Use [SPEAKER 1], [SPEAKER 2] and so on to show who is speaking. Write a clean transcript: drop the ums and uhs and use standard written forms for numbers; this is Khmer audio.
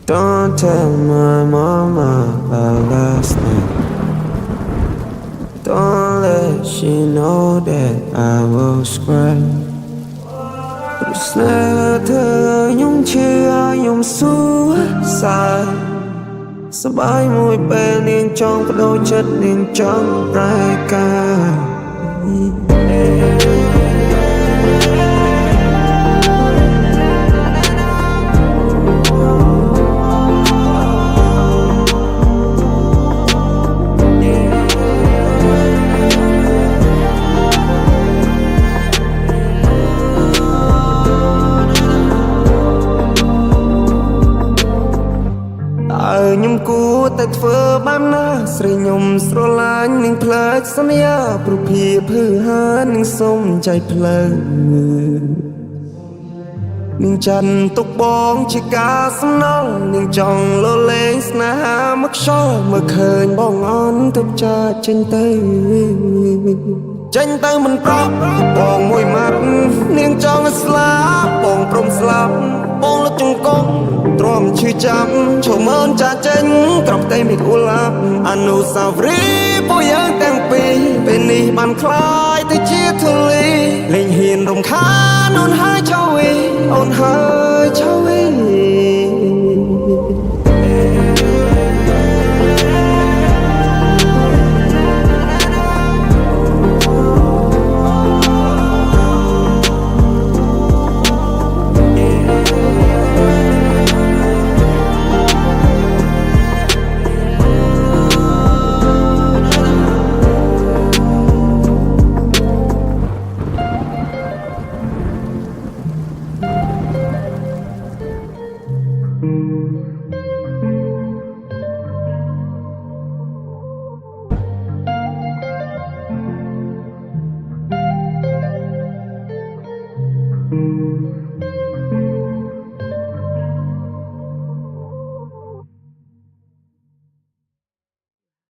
[SPEAKER 1] Don't tell my mama about last night. Don't let she know that I was cry. It's never nhung chưa nhung suicide. សបាយមួយពេលនាងចង់បដូរចិត្តនាងចង់ប្រែការខ្ញុំគួរតែធ្វើបែបណាស្រីខ្ញុំស្រឡាញ់នឹងផ្លែកសន្យាព្រោះភាពហឺហានឹងសុំใจផ្លូវនឹងចាន់ទុកបងជាការសំណល់នឹងចង់លលេងស្នេហាមកខ្យល់មើលឃើញបងអន់ទើបចាច់ចេញទៅមិនប្រាប់បងមួយម៉ាត់នាងចង់ស្លាប់បងព្រមស្លាប់បងលុតចង្កងទ្រាំឈឺចាប់ឈរមើលចាចេញក្រប់តែមិនអ៊ូឡាប់អនុស្សាវរីយ៍ពួកយើងទាំងពីរពេលនេះបានคล้ายទៅជាធូលីលេងហ៊ានរំខានអូនហើយចៅវីអូនហើយចៅវី